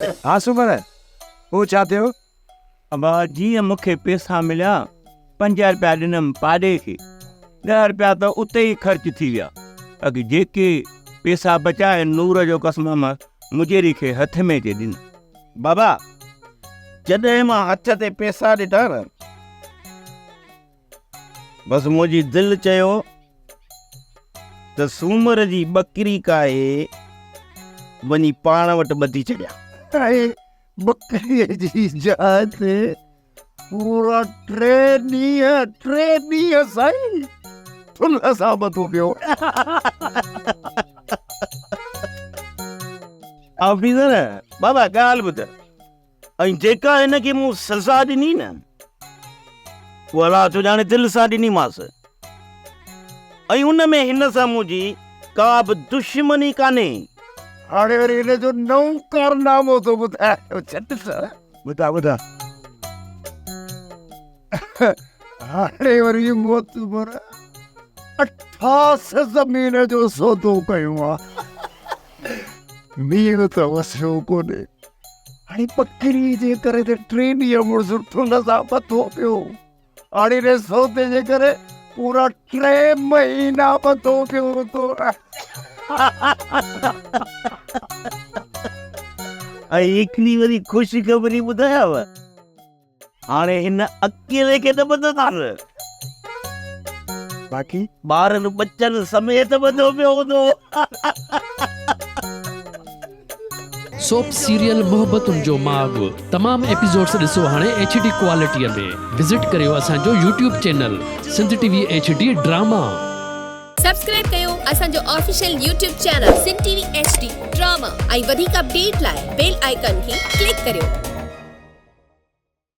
हाँ सुमन, वो चाहते हो? अब जीअं मूंखे पैसा मिलिया 5 रुपया ॾिनमि पाड़े खे, 10 रुपया त उते ई ख़र्च थी विया। अॻे जेके पैसा बचाए नूर जो कसम मां मुजेरी खे हथ में जे ॾिन। बाबा जॾहिं मां हथ ते पैसा ॾिठा न, बसि मुंहिंजी दिलि चयो त सूमर जी ॿकरी काहे वञी पाण वटि ॿधी छॾिया। बकरीअ जी जात पूरा 3 ॾींहं साईं थुल सां ॿधो पियो। ऑफिसर बाबा ॻाल्हि ॿुध, ऐं जेका हिनखे मूं सज़ा ॾिनी न, उहा अलाह सुञाणे दिलि सां ॾिनीमांसि, ऐं उन में हिन सां मुंहिंजी का बि दुश्मनी कान्हे। हाणे वरी हिन जो नओं कारनामो थो ॿुधाए। छॾ ॿुधा हाणे वरी मोतबर 88 ज़मीन जो सौदो कयो आहे। मीर त वसियो कोन्हे, हाणे ॿकरी जे करे त 3 ॾींहं मुड़ुसु थुल सां ॿधो पियो। हाणे हिन सौदे जे करे पूरा 3 महीना ॿधो पियो थो। ऐं हिकिड़ी वरी ख़ुशि ख़बरी ॿुधायांव, हाणे हिन अकेले खे न ॿधंदासीं, बाक़ी ॿारनि बच्चनि समेत ॿधो पियो हूंदो। सोप सीरियल मोहब्बतुनि जो माॻु तमाम एपिसोड्स ॾिसो हाणे HD क्वालिटीअ में। विज़िट करियो असांजो YouTube channel Sindh TV HD drama. Subscribe कयो असांजो official YouTube channel Sindh TV HD drama ऐं वधीक अपडेट लाइ बेल आइकन खे क्लिक करियो।